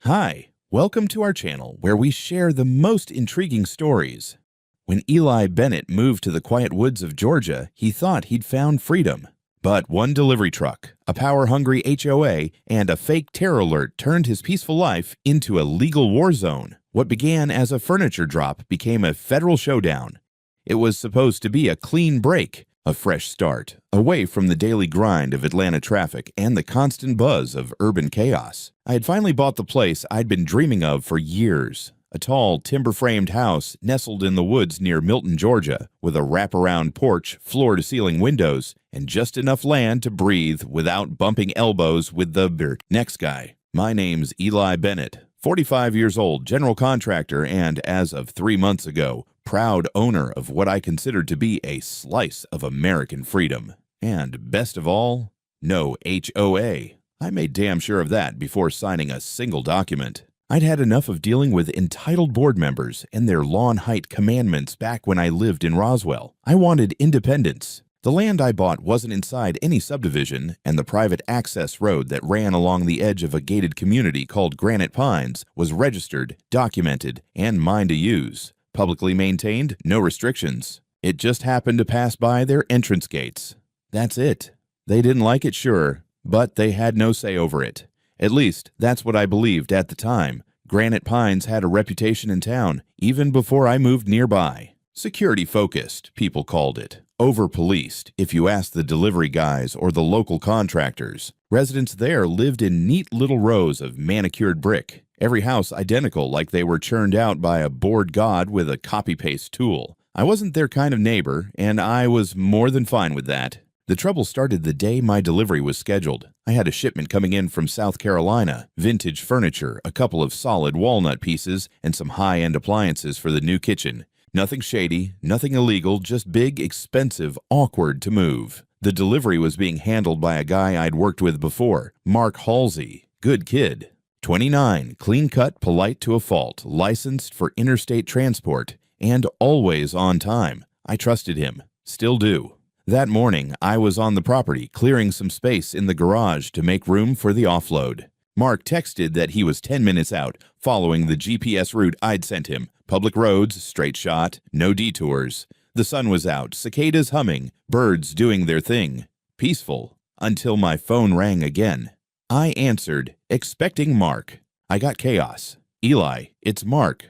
Hi, welcome to our channel where we share the most intriguing stories. When Eli Bennett moved to the quiet woods of Georgia, he thought he'd found freedom. But one delivery truck, a power-hungry HOA, and a fake terror alert turned his peaceful life into a legal war zone. What began as a furniture drop became a federal showdown. It was supposed to be a clean break, a fresh start, away from the daily grind of Atlanta traffic and the constant buzz of urban chaos. I had finally bought the place I'd been dreaming of for years. A tall, timber-framed house nestled in the woods near Milton, Georgia, with a wraparound porch, floor-to-ceiling windows, and just enough land to breathe without bumping elbows with the next guy. My name's Eli Bennett, 45 years old, general contractor, and, as of 3 months ago, proud owner of what I considered to be a slice of American freedom. And, best of all, no HOA. I made damn sure of that before signing a single document. I'd had enough of dealing with entitled board members and their lawn height commandments back when I lived in Roswell. I wanted independence. The land I bought wasn't inside any subdivision, and the private access road that ran along the edge of a gated community called Granite Pines was registered, documented, and mine to use. Publicly maintained, no restrictions. It just happened to pass by their entrance gates. That's it. They didn't like it, sure, but they had no say over it. At least, that's what I believed at the time. Granite Pines had a reputation in town, even before I moved nearby. Security-focused, people called it. Over-policed, if you asked the delivery guys or the local contractors. Residents there lived in neat little rows of manicured brick. Every house identical, like they were churned out by a bored god with a copy-paste tool. I wasn't their kind of neighbor, and I was more than fine with that. The trouble started the day my delivery was scheduled. I had a shipment coming in from South Carolina, vintage furniture, a couple of solid walnut pieces, and some high-end appliances for the new kitchen. Nothing shady, nothing illegal, just big, expensive, awkward to move. The delivery was being handled by a guy I'd worked with before, Mark Halsey. Good kid. 29, clean-cut, polite to a fault, licensed for interstate transport, and always on time. I trusted him. Still do. That morning, I was on the property, clearing some space in the garage to make room for the offload. Mark texted that he was 10 minutes out, following the GPS route I'd sent him. Public roads, straight shot, no detours. The sun was out, cicadas humming, birds doing their thing. Peaceful, until my phone rang again. I answered, expecting Mark. I got chaos. Eli, it's Mark.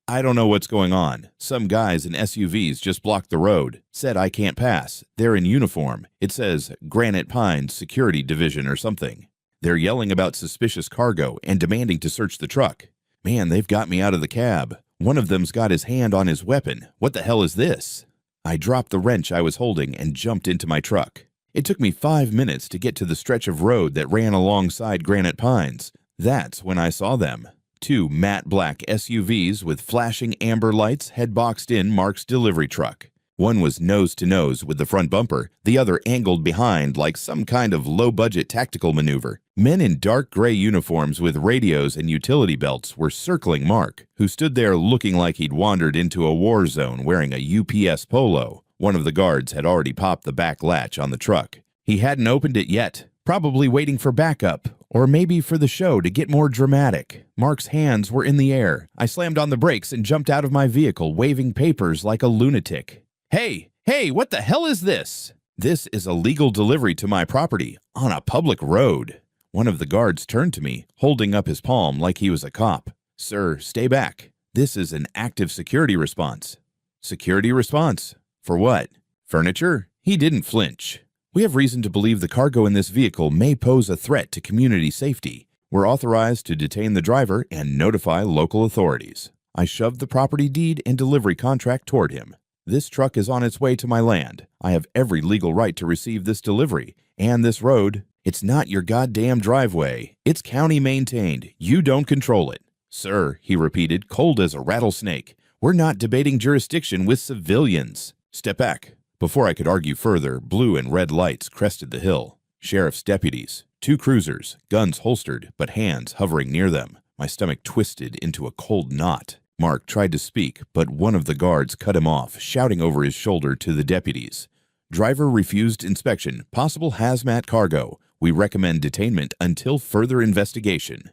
I don't know what's going on. Some guys in SUVs just blocked the road. Said I can't pass. They're in uniform. It says Granite Pines Security Division or something. They're yelling about suspicious cargo and demanding to search the truck. Man, they've got me out of the cab. One of them's got his hand on his weapon. What the hell is this? I dropped the wrench I was holding and jumped into my truck. It took me 5 minutes to get to the stretch of road that ran alongside Granite Pines. That's when I saw them. 2 matte black SUVs with flashing amber lights had boxed in Mark's delivery truck. One was nose-to-nose with the front bumper, the other angled behind like some kind of low-budget tactical maneuver. Men in dark gray uniforms with radios and utility belts were circling Mark, who stood there looking like he'd wandered into a war zone wearing a UPS polo. One of the guards had already popped the back latch on the truck. He hadn't opened it yet, probably waiting for backup, or maybe for the show to get more dramatic. Mark's hands were in the air. I slammed on the brakes and jumped out of my vehicle, waving papers like a lunatic. Hey, what the hell is this? This is a legal delivery to my property, on a public road. One of the guards turned to me, holding up his palm like he was a cop. Sir, stay back. This is an active security response. Security response? For what? Furniture? He didn't flinch. We have reason to believe the cargo in this vehicle may pose a threat to community safety. We're authorized to detain the driver and notify local authorities. I shoved the property deed and delivery contract toward him. This truck is on its way to my land. I have every legal right to receive this delivery. And this road, it's not your goddamn driveway. It's county maintained. You don't control it. Sir, he repeated, cold as a rattlesnake. We're not debating jurisdiction with civilians. Step back. Before I could argue further, blue and red lights crested the hill. Sheriff's deputies, 2 cruisers, guns holstered, but hands hovering near them. My stomach twisted into a cold knot. Mark tried to speak, but one of the guards cut him off, shouting over his shoulder to the deputies. Driver refused inspection. Possible hazmat cargo. We recommend detainment until further investigation.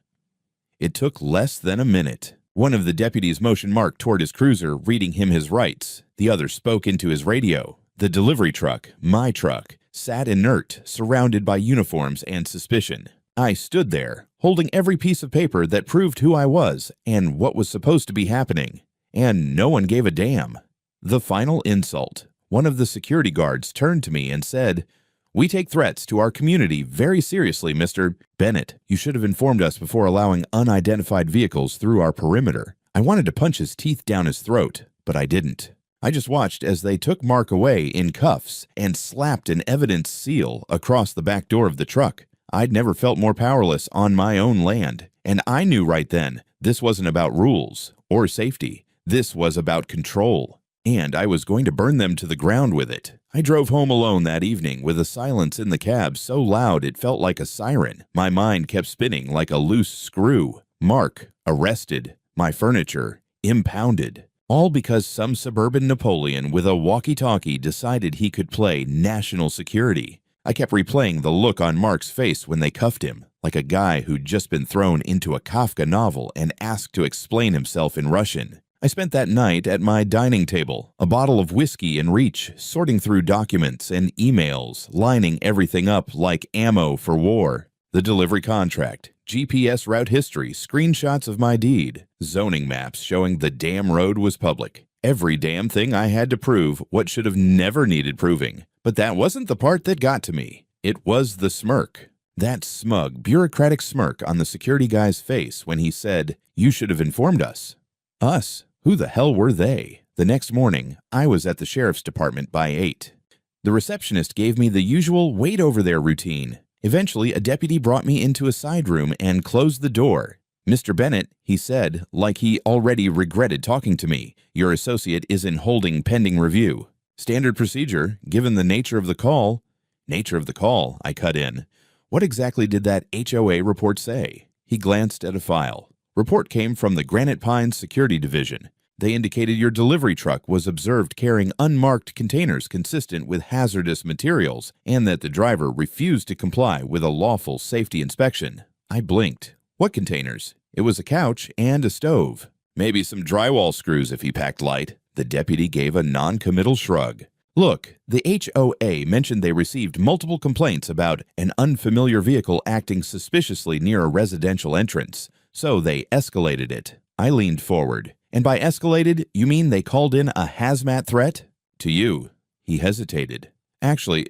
It took less than a minute. One of the deputies motioned Mark toward his cruiser, reading him his rights. The other spoke into his radio. The delivery truck, my truck, sat inert, surrounded by uniforms and suspicion. I stood there, holding every piece of paper that proved who I was and what was supposed to be happening. And no one gave a damn. The final insult. One of the security guards turned to me and said, "We take threats to our community very seriously, Mr. Bennett. You should have informed us before allowing unidentified vehicles through our perimeter." I wanted to punch his teeth down his throat, but I didn't. I just watched as they took Mark away in cuffs and slapped an evidence seal across the back door of the truck. I'd never felt more powerless on my own land, and I knew right then this wasn't about rules or safety. This was about control, and I was going to burn them to the ground with it. I drove home alone that evening with a silence in the cab so loud it felt like a siren. My mind kept spinning like a loose screw. Mark arrested, my furniture impounded. All because some suburban Napoleon with a walkie-talkie decided he could play national security. I kept replaying the look on Mark's face when they cuffed him, like a guy who'd just been thrown into a Kafka novel and asked to explain himself in Russian. I spent that night at my dining table, a bottle of whiskey in reach, sorting through documents and emails, lining everything up like ammo for war. The delivery contract, GPS route history, screenshots of my deed, zoning maps showing the damn road was public. Every damn thing I had to prove what should have never needed proving. But that wasn't the part that got to me. It was the smirk. That smug, bureaucratic smirk on the security guy's face when he said, "You should have informed us." Us? Who the hell were they? The next morning, I was at the sheriff's department by 8. The receptionist gave me the usual wait over there routine. Eventually, a deputy brought me into a side room and closed the door. "Mr. Bennett," he said, like he already regretted talking to me, "your associate is in holding pending review." Standard procedure, given the nature of the call. Nature of the call, I cut in. What exactly did that HOA report say? He glanced at a file. Report came from the Granite Pines Security Division. They indicated your delivery truck was observed carrying unmarked containers consistent with hazardous materials and that the driver refused to comply with a lawful safety inspection. I blinked. What containers? It was a couch and a stove. Maybe some drywall screws if he packed light. The deputy gave a non-committal shrug. Look, the HOA mentioned they received multiple complaints about an unfamiliar vehicle acting suspiciously near a residential entrance, so they escalated it. I leaned forward. And by escalated, you mean they called in a hazmat threat? To you. He hesitated. Actually,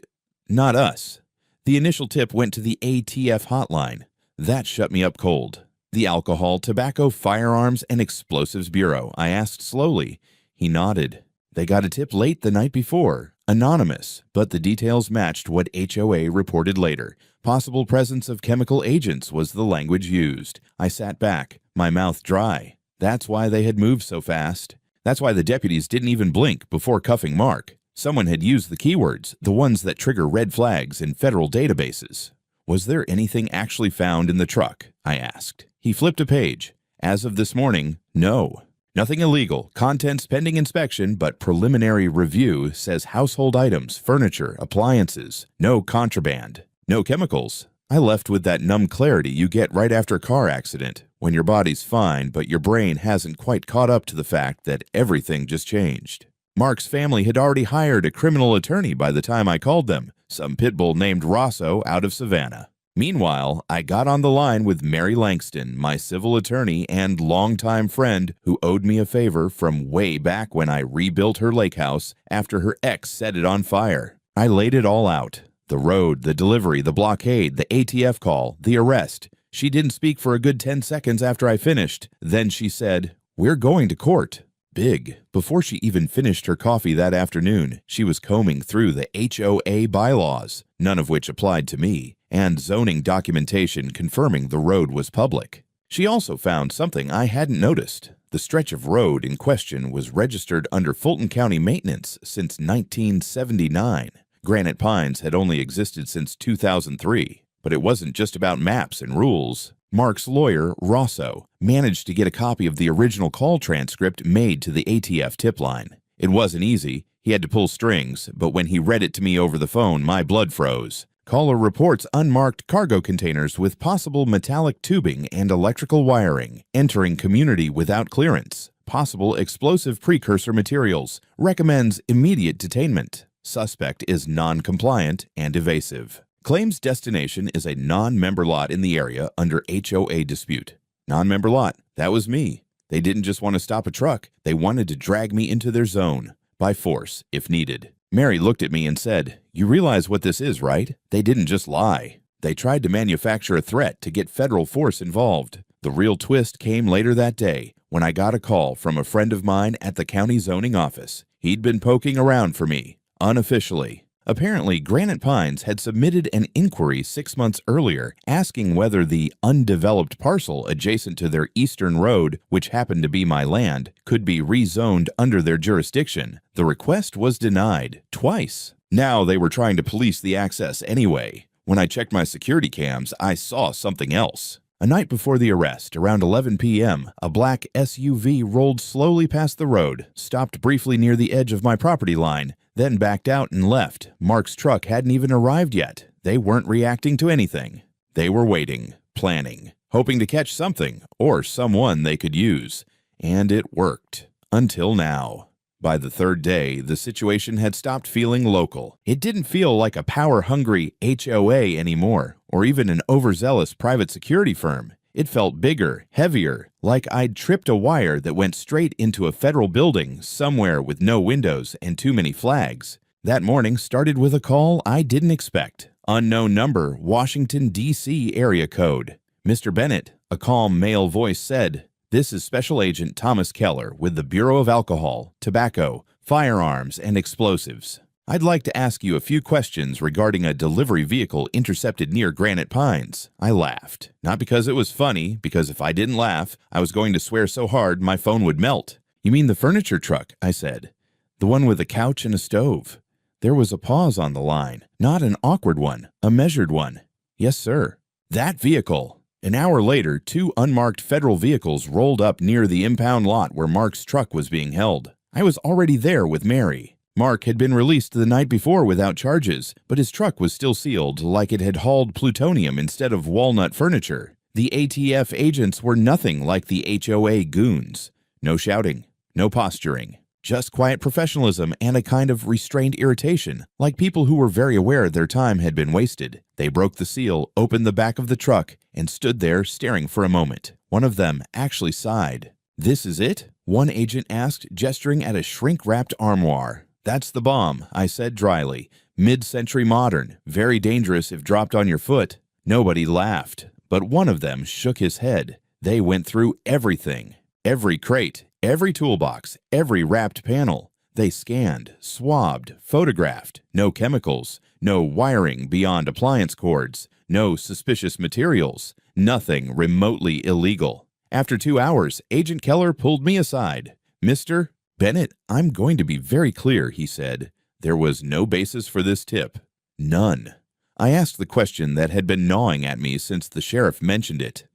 not us. The initial tip went to the ATF hotline. That shut me up cold. The Alcohol, Tobacco, Firearms, and Explosives Bureau, I asked slowly. He nodded. They got a tip late the night before. Anonymous, but the details matched what HOA reported later. Possible presence of chemical agents was the language used. I sat back, my mouth dry. That's why they had moved so fast. That's why the deputies didn't even blink before cuffing Mark. Someone had used the keywords, the ones that trigger red flags in federal databases. Was there anything actually found in the truck? I asked. He flipped a page. As of this morning, no. Nothing illegal, contents pending inspection, but preliminary review says household items, furniture, appliances, no contraband, no chemicals. I left with that numb clarity you get right after a car accident, when your body's fine but your brain hasn't quite caught up to the fact that everything just changed. Mark's family had already hired a criminal attorney by the time I called them, some pitbull named Rosso out of Savannah. Meanwhile, I got on the line with Mary Langston, my civil attorney and longtime friend who owed me a favor from way back when I rebuilt her lake house after her ex set it on fire. I laid it all out. The road, the delivery, the blockade, the ATF call, the arrest. She didn't speak for a good 10 seconds after I finished. Then she said, "We're going to court." Big. Before she even finished her coffee that afternoon, she was combing through the HOA bylaws, none of which applied to me, and zoning documentation confirming the road was public. She also found something I hadn't noticed. The stretch of road in question was registered under Fulton County maintenance since 1979. Granite Pines had only existed since 2003. But it wasn't just about maps and rules. Mark's lawyer, Rosso, managed to get a copy of the original call transcript made to the ATF tip line. It wasn't easy. He had to pull strings, but when he read it to me over the phone, my blood froze. Caller reports unmarked cargo containers with possible metallic tubing and electrical wiring entering community without clearance. Possible explosive precursor materials. Recommends immediate detainment. Suspect is non-compliant and evasive. Claims destination is a non-member lot in the area under HOA dispute. Non-member lot, that was me. They didn't just want to stop a truck, they wanted to drag me into their zone, by force, if needed. Mary looked at me and said, "You realize what this is, right? They didn't just lie. They tried to manufacture a threat to get federal force involved." The real twist came later that day when I got a call from a friend of mine at the county zoning office. He'd been poking around for me, unofficially. Apparently, Granite Pines had submitted an inquiry 6 months earlier asking whether the undeveloped parcel adjacent to their eastern road, which happened to be my land, could be rezoned under their jurisdiction. The request was denied twice. Now they were trying to police the access anyway. When I checked my security cams, I saw something else. A night before the arrest, around 11 p.m., a black SUV rolled slowly past the road, stopped briefly near the edge of my property line, then backed out and left. Mark's truck hadn't even arrived yet. They weren't reacting to anything. They were waiting, planning, hoping to catch something or someone they could use. And it worked. Until now. By the third day, the situation had stopped feeling local. It didn't feel like a power-hungry HOA anymore, or even an overzealous private security firm. It felt bigger, heavier, like I'd tripped a wire that went straight into a federal building somewhere with no windows and too many flags. That morning started with a call I didn't expect. Unknown number, Washington, D.C. area code. "Mr. Bennett," a calm male voice said, "This is Special Agent Thomas Keller with the Bureau of Alcohol, Tobacco, Firearms, and Explosives. I'd like to ask you a few questions regarding a delivery vehicle intercepted near Granite Pines." I laughed. Not because it was funny, because if I didn't laugh, I was going to swear so hard my phone would melt. "You mean the furniture truck?" I said. "The one with a couch and a stove." There was a pause on the line. Not an awkward one, a measured one. "Yes, sir." That vehicle. An hour later, 2 unmarked federal vehicles rolled up near the impound lot where Mark's truck was being held. I was already there with Mary. Mark had been released the night before without charges, but his truck was still sealed like it had hauled plutonium instead of walnut furniture. The ATF agents were nothing like the HOA goons. No shouting, no posturing, just quiet professionalism and a kind of restrained irritation, like people who were very aware their time had been wasted. They broke the seal, opened the back of the truck, and stood there staring for a moment. One of them actually sighed. "This is it?" one agent asked, gesturing at a shrink-wrapped armoire. "That's the bomb," I said dryly. "Mid-century modern, very dangerous if dropped on your foot." Nobody laughed, but one of them shook his head. They went through everything. Every crate, every toolbox, every wrapped panel. They scanned, swabbed, photographed. No chemicals, no wiring beyond appliance cords, no suspicious materials, nothing remotely illegal. After 2 hours, Agent Keller pulled me aside. "Mr. Bennett, I'm going to be very clear," he said. "There was no basis for this tip. None." I asked the question that had been gnawing at me since the sheriff mentioned it.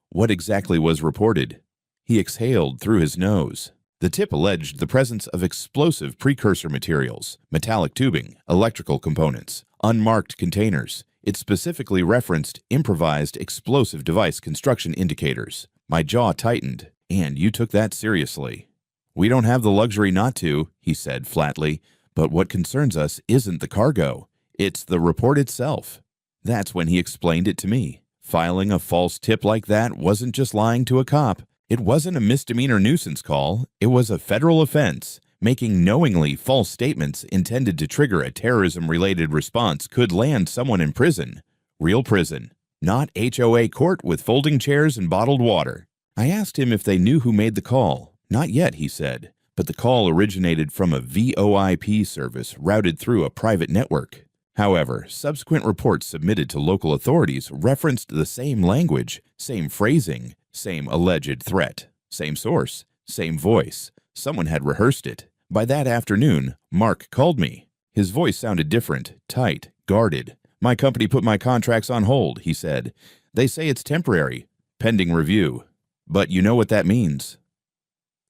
"What exactly was reported?" He exhaled through his nose. The tip alleged the presence of explosive precursor materials, metallic tubing, electrical components, unmarked containers. It specifically referenced improvised explosive device construction indicators. My jaw tightened. "And you took that seriously." "We don't have the luxury not to," he said flatly, "but what concerns us isn't the cargo. It's the report itself." That's when he explained it to me. Filing a false tip like that wasn't just lying to a cop. It wasn't a misdemeanor nuisance call. It was a federal offense. Making knowingly false statements intended to trigger a terrorism-related response could land someone in prison. Real prison. Not HOA court with folding chairs and bottled water. I asked him if they knew who made the call. "Not yet," he said, but the call originated from a VoIP service routed through a private network. However, subsequent reports submitted to local authorities referenced the same language, same phrasing, same alleged threat, same source, same voice. Someone had rehearsed it. By that afternoon, Mark called me. His voice sounded different, tight, guarded. "My company put my contracts on hold," he said. "They say it's temporary, pending review. But you know what that means."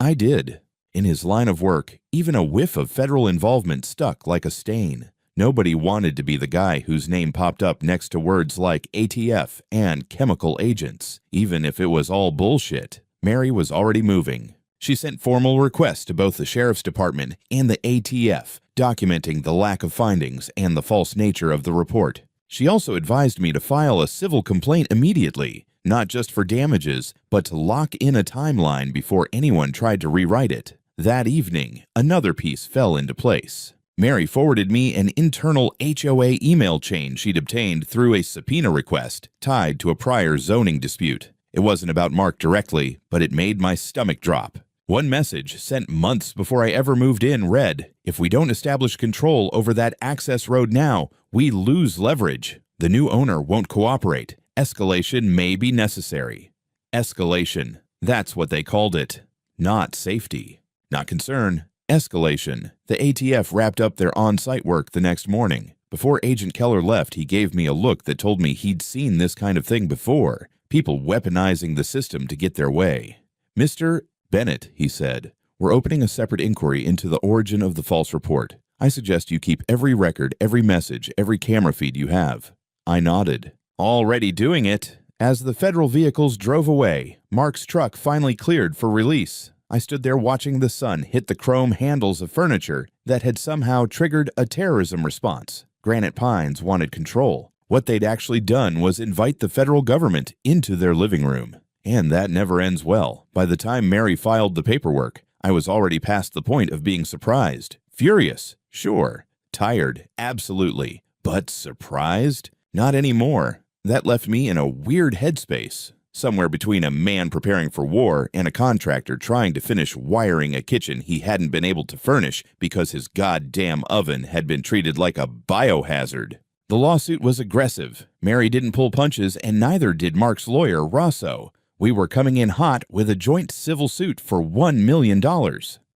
I did. In his line of work, even a whiff of federal involvement stuck like a stain. Nobody wanted to be the guy whose name popped up next to words like ATF and chemical agents, even if it was all bullshit. Mary was already moving. She sent formal requests to both the sheriff's department and the ATF, documenting the lack of findings and the false nature of the report. She also advised me to file a civil complaint immediately, not just for damages, but to lock in a timeline before anyone tried to rewrite it. That evening, another piece fell into place. Mary forwarded me an internal HOA email chain she'd obtained through a subpoena request tied to a prior zoning dispute. It wasn't about Mark directly, but it made my stomach drop. One message, sent months before I ever moved in, read, "If we don't establish control over that access road now, we lose leverage. The new owner won't cooperate. Escalation may be necessary." Escalation. That's what they called it. Not safety. Not concern. Escalation. The ATF wrapped up their on-site work the next morning. Before Agent Keller left, he gave me a look that told me he'd seen this kind of thing before. People weaponizing the system to get their way. "Mr. Bennett," he said, "we're opening a separate inquiry into the origin of the false report. I suggest you keep every record, every message, every camera feed you have." I nodded. Already doing it. As the federal vehicles drove away, Mark's truck finally cleared for release. I stood there watching the sun hit the chrome handles of furniture that had somehow triggered a terrorism response. Granite Pines wanted control. What they'd actually done was invite the federal government into their living room. And that never ends well. By the time Mary filed the paperwork, I was already past the point of being surprised. Furious, sure. Tired, absolutely. But surprised? Not anymore. That left me in a weird headspace, somewhere between a man preparing for war and a contractor trying to finish wiring a kitchen he hadn't been able to furnish because his goddamn oven had been treated like a biohazard. The lawsuit was aggressive. Mary didn't pull punches, and neither did Mark's lawyer, Rosso. We were coming in hot with a joint civil suit for $1 million.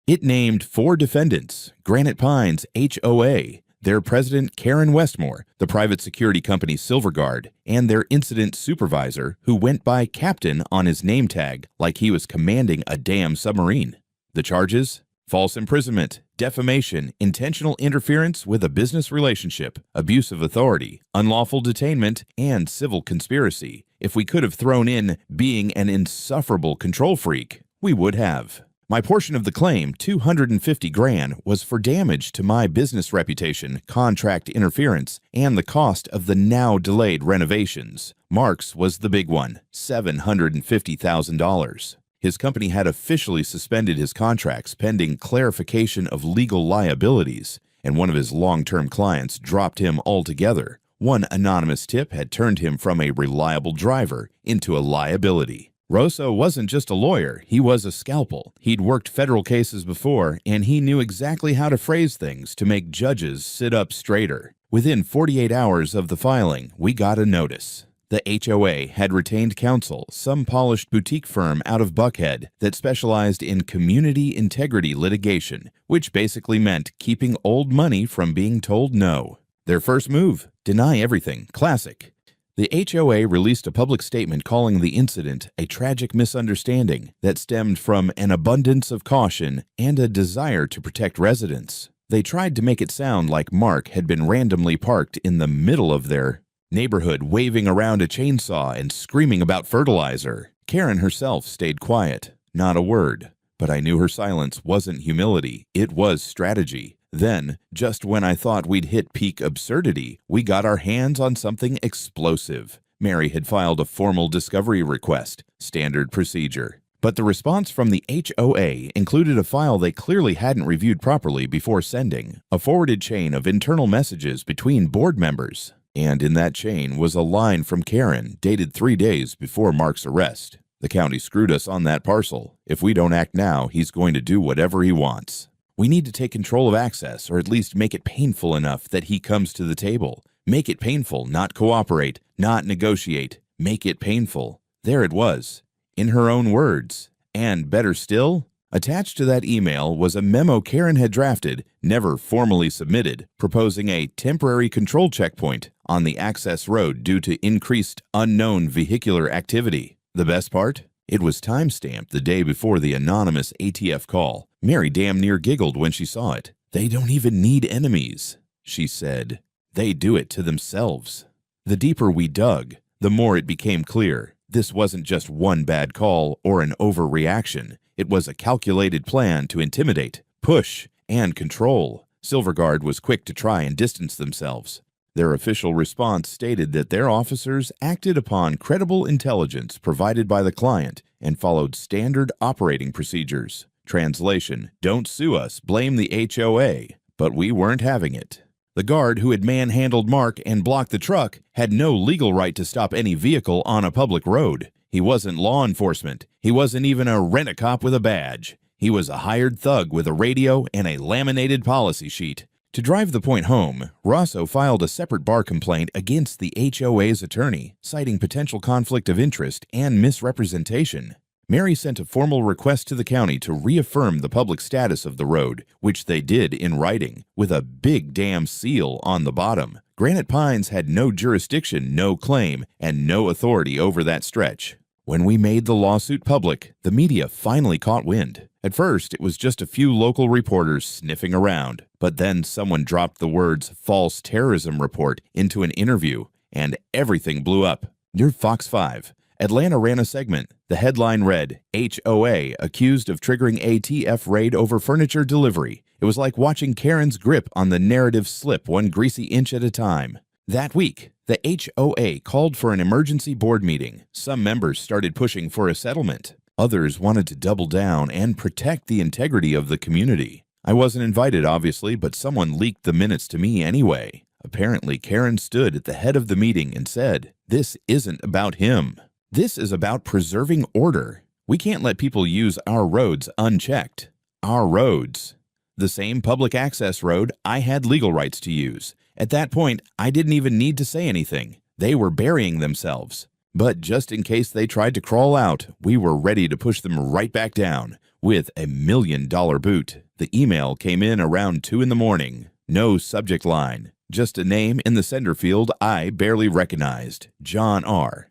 It named 4 defendants: Granite Pines HOA, their president Karen Westmore, the private security company Silverguard, and their incident supervisor, who went by Captain on his name tag like he was commanding a damn submarine. The charges? False imprisonment, defamation, intentional interference with a business relationship, abuse of authority, unlawful detainment, and civil conspiracy. If we could have thrown in being an insufferable control freak, we would have. My portion of the claim, $250,000, was for damage to my business reputation, contract interference, and the cost of the now delayed renovations. Mark's was the big one, $750,000. His company had officially suspended his contracts pending clarification of legal liabilities, and one of his long-term clients dropped him altogether. One anonymous tip had turned him from a reliable driver into a liability. Rosso wasn't just a lawyer, he was a scalpel. He'd worked federal cases before, and he knew exactly how to phrase things to make judges sit up straighter. Within 48 hours of the filing, we got a notice. The HOA had retained counsel, some polished boutique firm out of Buckhead that specialized in community integrity litigation, which basically meant keeping old money from being told no. Their first move, deny everything, classic. The HOA released a public statement calling the incident a tragic misunderstanding that stemmed from an abundance of caution and a desire to protect residents. They tried to make it sound like Mark had been randomly parked in the middle of their neighborhood, waving around a chainsaw and screaming about fertilizer. Karen herself stayed quiet, not a word. But I knew her silence wasn't humility, it was strategy. Then, just when I thought we'd hit peak absurdity, we got our hands on something explosive. Mary had filed a formal discovery request, standard procedure. But the response from the HOA included a file they clearly hadn't reviewed properly before sending, a forwarded chain of internal messages between board members. And in that chain was a line from Karen, dated 3 days before Mark's arrest. "The county screwed us on that parcel. If we don't act now, he's going to do whatever he wants. We need to take control of access, or at least make it painful enough that he comes to the table. Make it painful, not cooperate, not negotiate. Make it painful." There it was, in her own words. And better still, attached to that email was a memo Karen had drafted, never formally submitted, proposing a temporary control checkpoint on the access road due to increased unknown vehicular activity. The best part? It was time-stamped the day before the anonymous ATF call. Mary damn near giggled when she saw it. They don't even need enemies. she said. They do it to themselves. The deeper we dug, the more it became clear this wasn't just one bad call or an overreaction. It was a calculated plan to intimidate, push, and control. Silverguard was quick to try and distance themselves. Their official response stated that their officers acted upon credible intelligence provided by the client and followed standard operating procedures. Translation: don't sue us, blame the HOA. But we weren't having it. The guard who had manhandled Mark and blocked the truck had no legal right to stop any vehicle on a public road. He wasn't law enforcement. He wasn't even a rent-a-cop with a badge. He was a hired thug with a radio and a laminated policy sheet. To drive the point home, Rosso filed a separate bar complaint against the HOA's attorney, citing potential conflict of interest and misrepresentation. Mary sent a formal request to the county to reaffirm the public status of the road, which they did in writing, with a big damn seal on the bottom. Granite Pines had no jurisdiction, no claim, and no authority over that stretch. When we made the lawsuit public, the media finally caught wind. At first, it was just a few local reporters sniffing around, but then someone dropped the words "false terrorism report" into an interview, and everything blew up. Near Fox 5, Atlanta ran a segment. The headline read, "HOA accused of triggering ATF raid over furniture delivery." It was like watching Karen's grip on the narrative slip one greasy inch at a time. That week, the HOA called for an emergency board meeting. Some members started pushing for a settlement. Others wanted to double down and protect the integrity of the community. I wasn't invited, obviously, but someone leaked the minutes to me anyway. Apparently, Karen stood at the head of the meeting and said, "This isn't about him. This is about preserving order. We can't let people use our roads unchecked. Our roads. The same public access road I had legal rights to use. At that point, I didn't even need to say anything. They were burying themselves. But just in case they tried to crawl out, we were ready to push them right back down with $1 million boot." The email came in around 2 in the morning. No subject line. Just a name in the sender field I barely recognized. John R.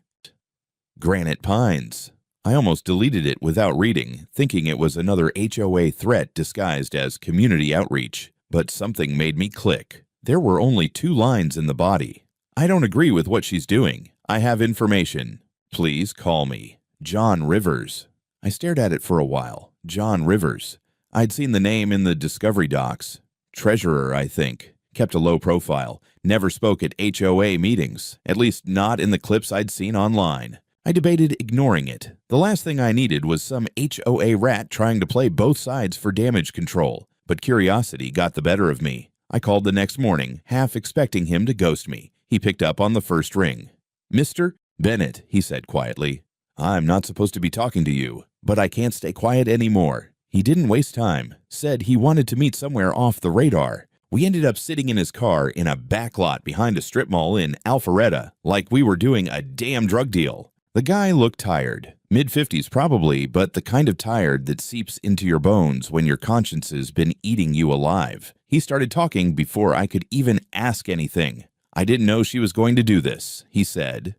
Granite Pines. I almost deleted it without reading, thinking it was another HOA threat disguised as community outreach. But something made me click. There were only 2 lines in the body. "I don't agree with what she's doing. I have information. Please call me. John Rivers." I stared at it for a while. John Rivers. I'd seen the name in the Discovery docs. Treasurer, I think. Kept a low profile. Never spoke at HOA meetings, at least not in the clips I'd seen online. I debated ignoring it. The last thing I needed was some HOA rat trying to play both sides for damage control. But curiosity got the better of me. I called the next morning, half expecting him to ghost me. He picked up on the first ring. "Mr. Bennett," he said quietly. "I'm not supposed to be talking to you, but I can't stay quiet anymore." He didn't waste time. Said he wanted to meet somewhere off the radar. We ended up sitting in his car in a back lot behind a strip mall in Alpharetta, like we were doing a damn drug deal. The guy looked tired. Mid-50s probably, but the kind of tired that seeps into your bones when your conscience's been eating you alive. He started talking before I could even ask anything. "I didn't know she was going to do this," he said.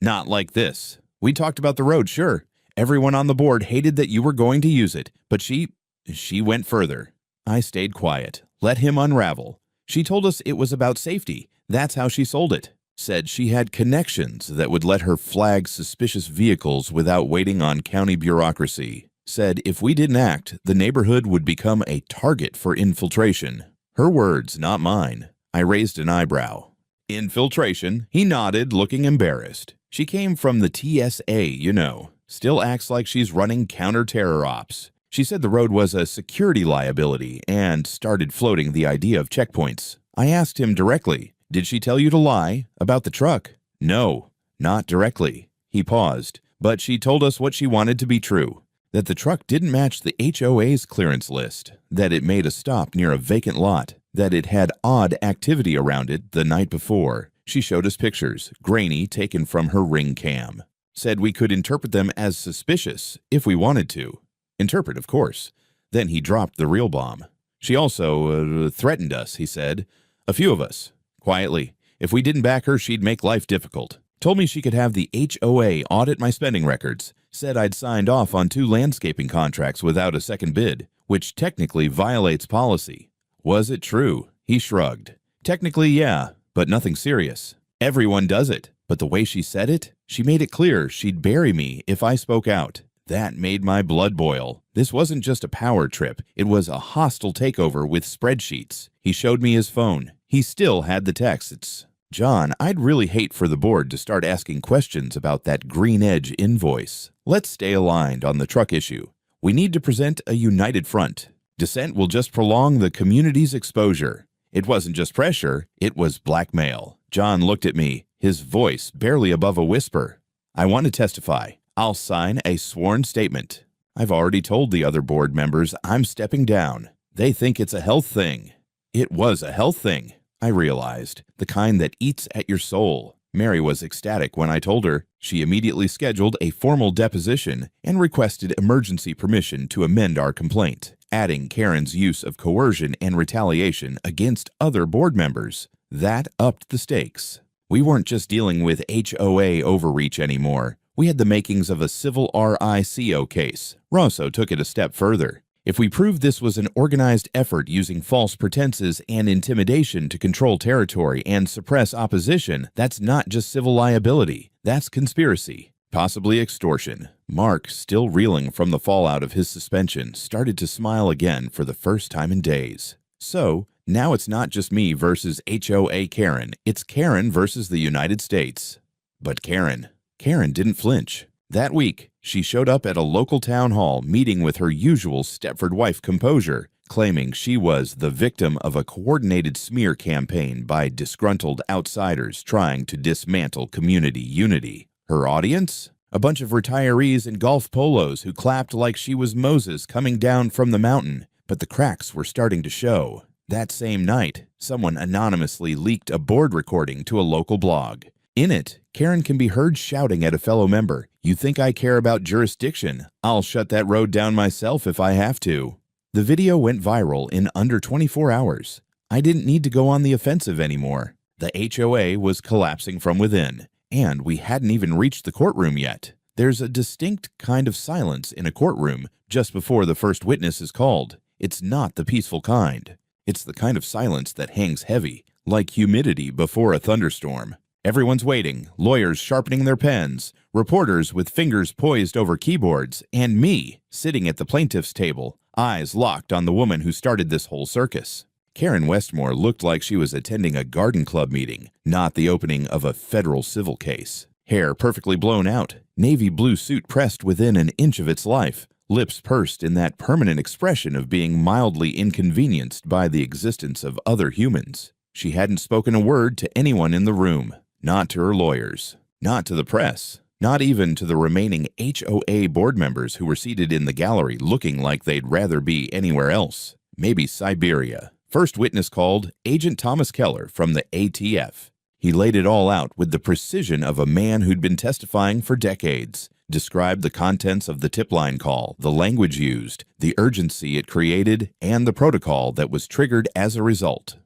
"Not like this. We talked about the road, sure. Everyone on the board hated that you were going to use it, but she went further." I stayed quiet. Let him unravel. "She told us it was about safety. That's how she sold it. Said she had connections that would let her flag suspicious vehicles without waiting on county bureaucracy. Said if we didn't act, the neighborhood would become a target for infiltration." Her words, not mine. I raised an eyebrow. "Infiltration?" He nodded, looking embarrassed. "She came from the TSA, you know. Still acts like she's running counter-terror ops. She said the road was a security liability and started floating the idea of checkpoints." I asked him directly, "Did she tell you to lie about the truck?" "No, not directly." He paused, "But she told us what she wanted to be true. That the truck didn't match the HOA's clearance list, that it made a stop near a vacant lot, that it had odd activity around it the night before." She showed us pictures, grainy, taken from her Ring cam. Said we could interpret them as suspicious if we wanted to. Interpret, of course. Then he dropped the real bomb. "She also threatened us," he said. "A few of us. Quietly. If we didn't back her, she'd make life difficult. Told me she could have the HOA audit my spending records. Said I'd signed off on 2 landscaping contracts without a second bid, which technically violates policy." Was it true? He shrugged. Technically, yeah, but nothing serious. Everyone does it, but the way she said it, she made it clear she'd bury me if I spoke out. That made my blood boil. This wasn't just a power trip, it was a hostile takeover with spreadsheets. He showed me his phone. He still had the texts. John, I'd really hate for the board to start asking questions about that Green Edge invoice. Let's stay aligned on the truck issue. We need to present a united front. Dissent will just prolong the community's exposure. It wasn't just pressure, it was blackmail. John looked at me, his voice barely above a whisper. I want to testify. I'll sign a sworn statement. I've already told the other board members I'm stepping down. They think it's a health thing. It was a health thing, I realized, the kind that eats at your soul. Mary was ecstatic when I told her. She immediately scheduled a formal deposition and requested emergency permission to amend our complaint, adding Karen's use of coercion and retaliation against other board members. That upped the stakes. We weren't just dealing with HOA overreach anymore. We had the makings of a civil RICO case. Rosso took it a step further. If we proved this was an organized effort using false pretenses and intimidation to control territory and suppress opposition, that's not just civil liability. That's conspiracy, possibly extortion. Mark, still reeling from the fallout of his suspension, started to smile again for the first time in days. So, now it's not just me versus HOA Karen. It's Karen versus the United States. But Karen didn't flinch. That week, she showed up at a local town hall meeting with her usual Stepford wife composure, claiming she was the victim of a coordinated smear campaign by disgruntled outsiders trying to dismantle community unity. Her audience? A bunch of retirees in golf polos who clapped like she was Moses coming down from the mountain, but the cracks were starting to show. That same night, someone anonymously leaked a board recording to a local blog. In it, Karen can be heard shouting at a fellow member, "You think I care about jurisdiction? I'll shut that road down myself if I have to." The video went viral in under 24 hours. I didn't need to go on the offensive anymore. The HOA was collapsing from within, and we hadn't even reached the courtroom yet. There's a distinct kind of silence in a courtroom just before the first witness is called. It's not the peaceful kind. It's the kind of silence that hangs heavy, like humidity before a thunderstorm. Everyone's waiting, lawyers sharpening their pens, reporters with fingers poised over keyboards, and me sitting at the plaintiff's table, eyes locked on the woman who started this whole circus. Karen Westmore looked like she was attending a garden club meeting, not the opening of a federal civil case. Hair perfectly blown out, navy blue suit pressed within an inch of its life, lips pursed in that permanent expression of being mildly inconvenienced by the existence of other humans. She hadn't spoken a word to anyone in the room. Not to her lawyers, not to the press, not even to the remaining HOA board members who were seated in the gallery looking like they'd rather be anywhere else. Maybe Siberia. First witness called Agent Thomas Keller from the ATF. He laid it all out with the precision of a man who'd been testifying for decades, described the contents of the tip line call, the language used, the urgency it created, and the protocol that was triggered as a result.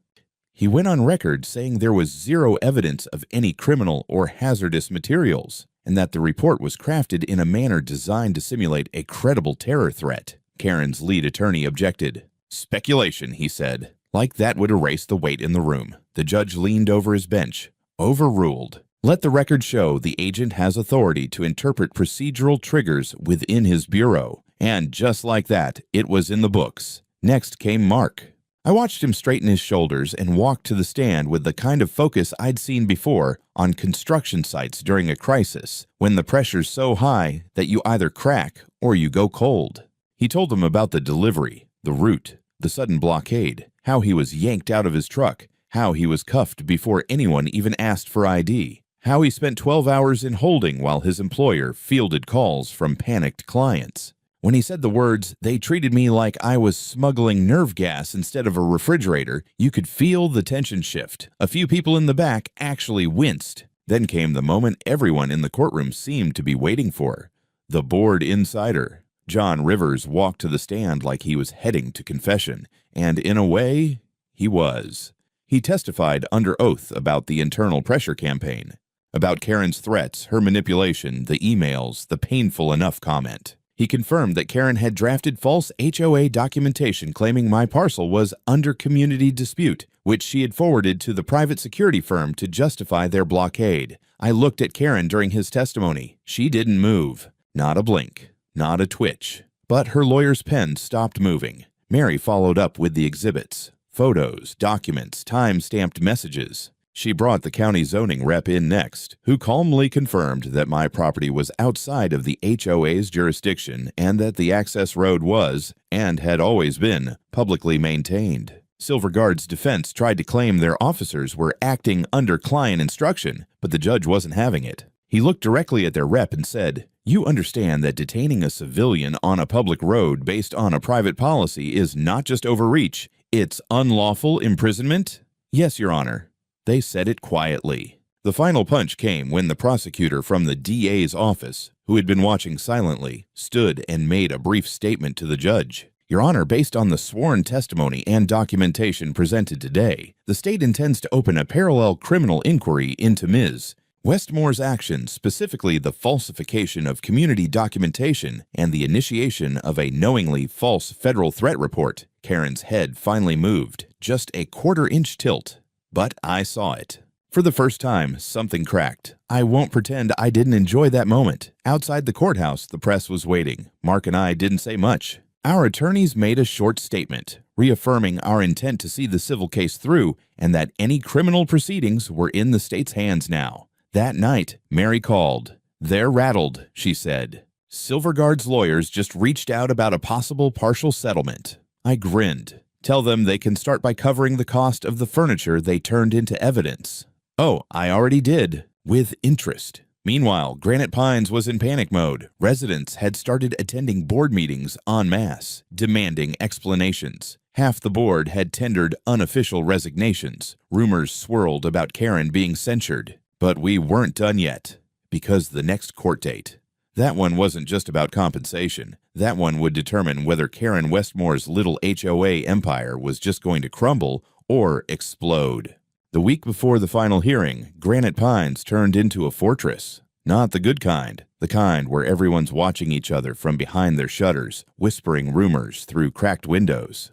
He went on record saying there was zero evidence of any criminal or hazardous materials, and that the report was crafted in a manner designed to simulate a credible terror threat. Karen's lead attorney objected. "Speculation," he said. Like that would erase the weight in the room. The judge leaned over his bench. Overruled. Let the record show the agent has authority to interpret procedural triggers within his bureau. And just like that, it was in the books. Next came Mark. I watched him straighten his shoulders and walk to the stand with the kind of focus I'd seen before on construction sites during a crisis, when the pressure's so high that you either crack or you go cold. He told them about the delivery, the route, the sudden blockade, how he was yanked out of his truck, how he was cuffed before anyone even asked for ID, how he spent 12 hours in holding while his employer fielded calls from panicked clients. When he said the words, "They treated me like I was smuggling nerve gas instead of a refrigerator," you could feel the tension shift. A few people in the back actually winced. Then came the moment everyone in the courtroom seemed to be waiting for. The board insider. John Rivers walked to the stand like he was heading to confession, and in a way, he was. He testified under oath about the internal pressure campaign, about Karen's threats, her manipulation, the emails, the painful enough comment. He confirmed that Karen had drafted false HOA documentation claiming my parcel was under community dispute, which she had forwarded to the private security firm to justify their blockade. I looked at Karen during his testimony. She didn't move. Not a blink. Not a twitch. But her lawyer's pen stopped moving. Mary followed up with the exhibits. Photos, documents, time-stamped messages. She brought the county zoning rep in next, who calmly confirmed that my property was outside of the HOA's jurisdiction and that the access road was, and had always been, publicly maintained. Silverguard's defense tried to claim their officers were acting under client instruction, but the judge wasn't having it. He looked directly at their rep and said, "You understand that detaining a civilian on a public road based on a private policy is not just overreach, it's unlawful imprisonment?" "Yes, Your Honor." They said it quietly. The final punch came when the prosecutor from the DA's office, who had been watching silently, stood and made a brief statement to the judge. "Your Honor, based on the sworn testimony and documentation presented today, the state intends to open a parallel criminal inquiry into Ms. Westmore's actions, specifically the falsification of community documentation and the initiation of a knowingly false federal threat report." Karen's head finally moved, just a quarter-inch tilt. But I saw it. For the first time, something cracked. I won't pretend I didn't enjoy that moment. Outside the courthouse, the press was waiting. Mark and I didn't say much. Our attorneys made a short statement, reaffirming our intent to see the civil case through and that any criminal proceedings were in the state's hands now. That night, Mary called. "They're rattled," she said. "Silverguard's lawyers just reached out about a possible partial settlement." I grinned. "Tell them they can start by covering the cost of the furniture they turned into evidence." "Oh, I already did." With interest. Meanwhile, Granite Pines was in panic mode. Residents had started attending board meetings en masse, demanding explanations. Half the board had tendered unofficial resignations. Rumors swirled about Karen being censured. But we weren't done yet, because the next court date. That one wasn't just about compensation. That one would determine whether Karen Westmore's little HOA empire was just going to crumble or explode. The week before the final hearing, Granite Pines turned into a fortress. Not the good kind, the kind where everyone's watching each other from behind their shutters, whispering rumors through cracked windows.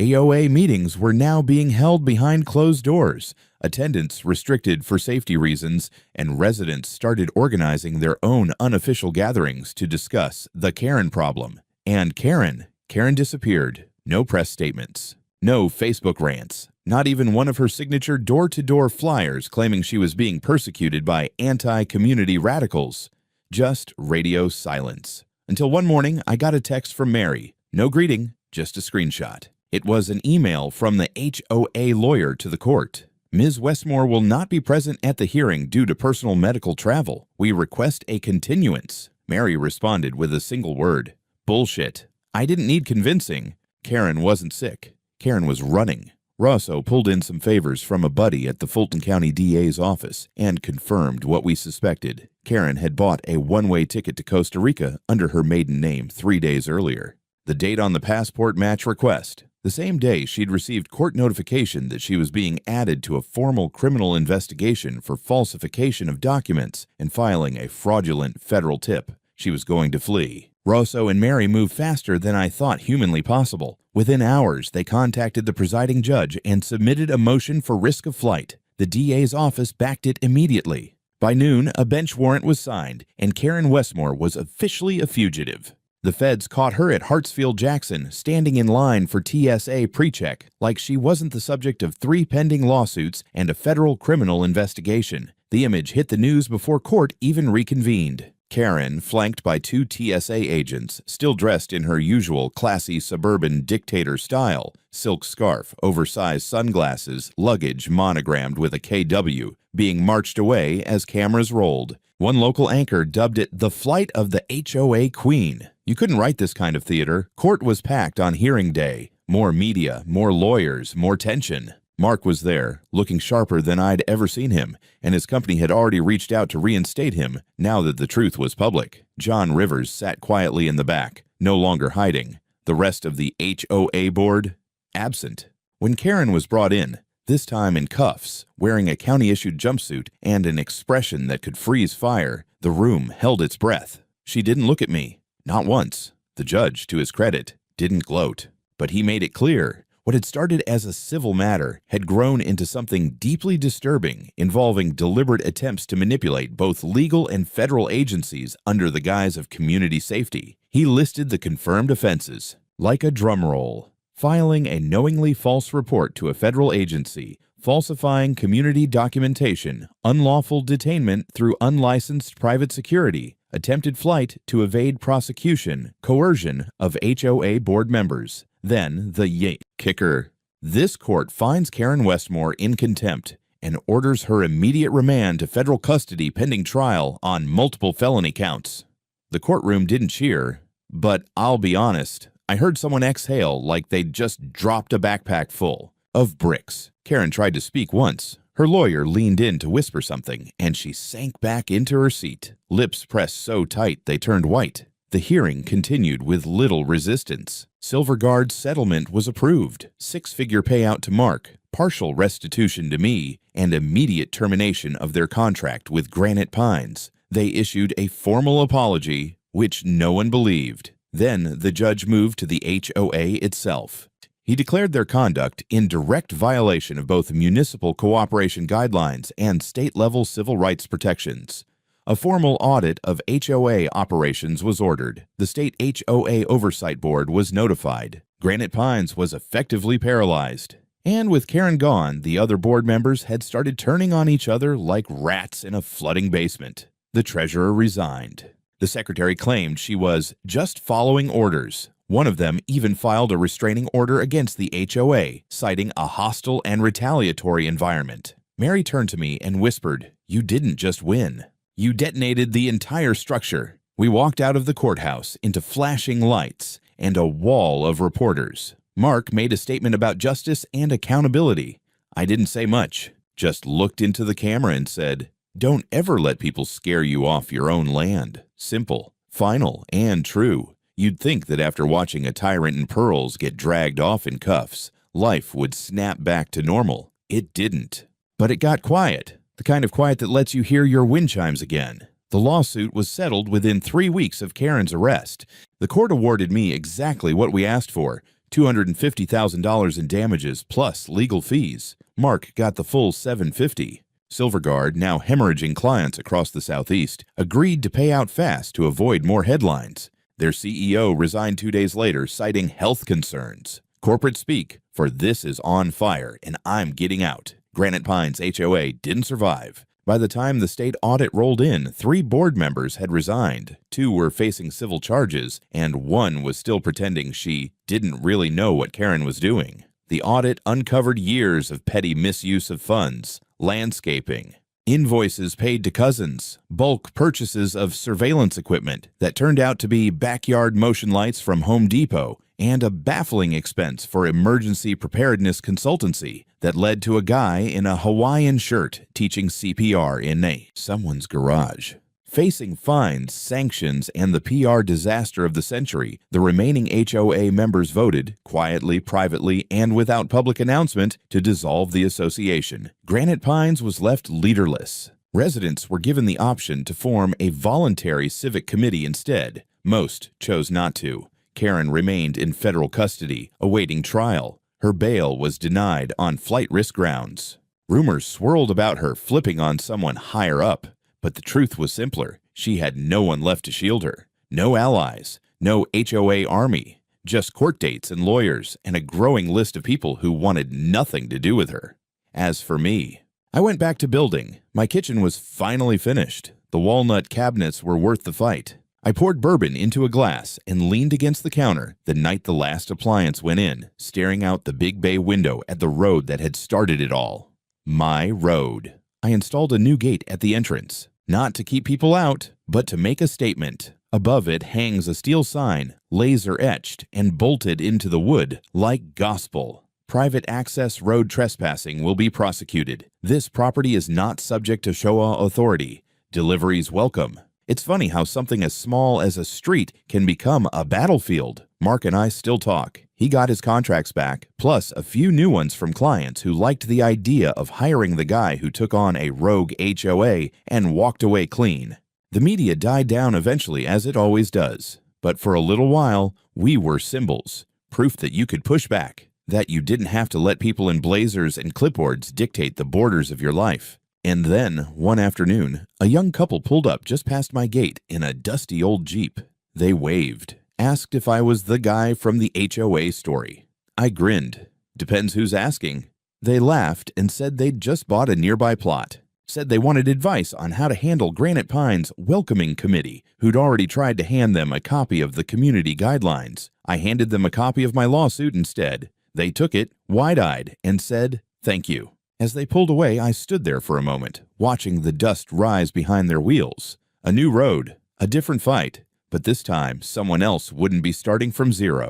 HOA meetings were now being held behind closed doors, attendance restricted for safety reasons, and residents started organizing their own unofficial gatherings to discuss the Karen problem. And Karen disappeared. No press statements. No Facebook rants. Not even one of her signature door-to-door flyers claiming she was being persecuted by anti-community radicals. Just radio silence. Until one morning, I got a text from Mary. No greeting, just a screenshot. It was an email from the HOA lawyer to the court. "Ms. Westmore will not be present at the hearing due to personal medical travel. We request a continuance." Mary responded with a single word. "Bullshit." I didn't need convincing. Karen wasn't sick. Karen was running. Rosso pulled in some favors from a buddy at the Fulton County DA's office and confirmed what we suspected. Karen had bought a one-way ticket to Costa Rica under her maiden name 3 days earlier. The date on the passport matched request. The same day, she'd received court notification that she was being added to a formal criminal investigation for falsification of documents and filing a fraudulent federal tip. She was going to flee. Rosso and Mary moved faster than I thought humanly possible. Within hours, they contacted the presiding judge and submitted a motion for risk of flight. The DA's office backed it immediately. By noon, a bench warrant was signed, and Karen Westmore was officially a fugitive. The feds caught her at Hartsfield-Jackson, standing in line for TSA pre-check, like she wasn't the subject of 3 pending lawsuits and a federal criminal investigation. The image hit the news before court even reconvened. Karen, flanked by 2 TSA agents, still dressed in her usual classy suburban dictator style, silk scarf, oversized sunglasses, luggage monogrammed with a KW, being marched away as cameras rolled. One local anchor dubbed it the flight of the HOA Queen. You couldn't write this kind of theater. Court was packed on hearing day. More media, more lawyers, more tension. Mark was there, looking sharper than I'd ever seen him, and his company had already reached out to reinstate him now that the truth was public. John Rivers sat quietly in the back, no longer hiding. The rest of the HOA board? Absent. When Karen was brought in, this time in cuffs, wearing a county-issued jumpsuit and an expression that could freeze fire, the room held its breath. She didn't look at me. Not once. The judge, to his credit, didn't gloat. But he made it clear, What had started as a civil matter had grown into something deeply disturbing, involving deliberate attempts to manipulate both legal and federal agencies under the guise of community safety. He listed the confirmed offenses, like a drum roll: filing a knowingly false report to a federal agency, falsifying community documentation, unlawful detainment through unlicensed private security, attempted flight to evade prosecution, coercion of HOA board members. Then the kicker. This court finds Karen Westmore in contempt and orders her immediate remand to federal custody pending trial on multiple felony counts. The courtroom didn't cheer, but I'll be honest, I heard someone exhale like they'd just dropped a backpack full of bricks. Karen tried to speak once. Her lawyer leaned in to whisper something, and she sank back into her seat, lips pressed so tight they turned white. The hearing continued with little resistance. Silverguard's settlement was approved, six-figure payout to Mark, partial restitution to me, and immediate termination of their contract with Granite Pines. They issued a formal apology, which no one believed. Then the judge moved to the HOA itself. He declared their conduct in direct violation of both municipal cooperation guidelines and state-level civil rights protections. A formal audit of HOA operations was ordered. The state HOA Oversight Board was notified. Granite Pines was effectively paralyzed. And with Karen gone, the other board members had started turning on each other like rats in a flooding basement. The treasurer resigned. The secretary claimed she was just following orders. One of them even filed a restraining order against the HOA, citing a hostile and retaliatory environment. Mary turned to me and whispered, "You didn't just win. You detonated the entire structure." We walked out of the courthouse into flashing lights and a wall of reporters. Mark made a statement about justice and accountability. I didn't say much, just looked into the camera and said, "Don't ever let people scare you off your own land." Simple, final, and true. You'd think that after watching a tyrant in pearls get dragged off in cuffs, life would snap back to normal. It didn't. But it got quiet. The kind of quiet that lets you hear your wind chimes again. The lawsuit was settled within 3 weeks of Karen's arrest. The court awarded me exactly what we asked for, $250,000 in damages plus legal fees. Mark got the full $750,000. Silverguard, now hemorrhaging clients across the Southeast, agreed to pay out fast to avoid more headlines. Their CEO resigned 2 days later, citing health concerns. Corporate speak, for this is on fire and I'm getting out. Granite Pines HOA didn't survive. By the time the state audit rolled in, 3 board members had resigned, 2 were facing civil charges, and 1 was still pretending she didn't really know what Karen was doing. The audit uncovered years of petty misuse of funds, landscaping, invoices paid to cousins, bulk purchases of surveillance equipment that turned out to be backyard motion lights from Home Depot, and a baffling expense for emergency preparedness consultancy that led to a guy in a Hawaiian shirt teaching CPR in someone's garage. Facing fines, sanctions, and the PR disaster of the century, the remaining HOA members voted, quietly, privately, and without public announcement, to dissolve the association. Granite Pines was left leaderless. Residents were given the option to form a voluntary civic committee instead. Most chose not to. Karen remained in federal custody, awaiting trial. Her bail was denied on flight risk grounds. Rumors swirled about her flipping on someone higher up, but the truth was simpler. She had no one left to shield her. No allies, no HOA army, just court dates and lawyers, and a growing list of people who wanted nothing to do with her. As for me, I went back to building. My kitchen was finally finished. The walnut cabinets were worth the fight. I poured bourbon into a glass and leaned against the counter the night the last appliance went in, staring out the big bay window at the road that had started it all. My road. I installed a new gate at the entrance, not to keep people out, but to make a statement. Above it hangs a steel sign, laser-etched and bolted into the wood like gospel. Private access road trespassing will be prosecuted. This property is not subject to HOA authority. Deliveries welcome. It's funny how something as small as a street can become a battlefield. Mark and I still talk. He got his contracts back, plus a few new ones from clients who liked the idea of hiring the guy who took on a rogue HOA and walked away clean. The media died down eventually, as it always does. But for a little while, we were symbols, proof that you could push back. that you didn't have to let people in blazers and clipboards dictate the borders of your life. And then, one afternoon, a young couple pulled up just past my gate in a dusty old Jeep. They waved, asked if I was the guy from the HOA story. I grinned. Depends who's asking. They laughed and said they'd just bought a nearby plot. Said they wanted advice on how to handle Granite Pine's welcoming committee, who'd already tried to hand them a copy of the community guidelines. I handed them a copy of my lawsuit instead. They took it, wide-eyed, and said, "Thank you." As they pulled away, I stood there for a moment, watching the dust rise behind their wheels. A new road, a different fight, but this time someone else wouldn't be starting from zero.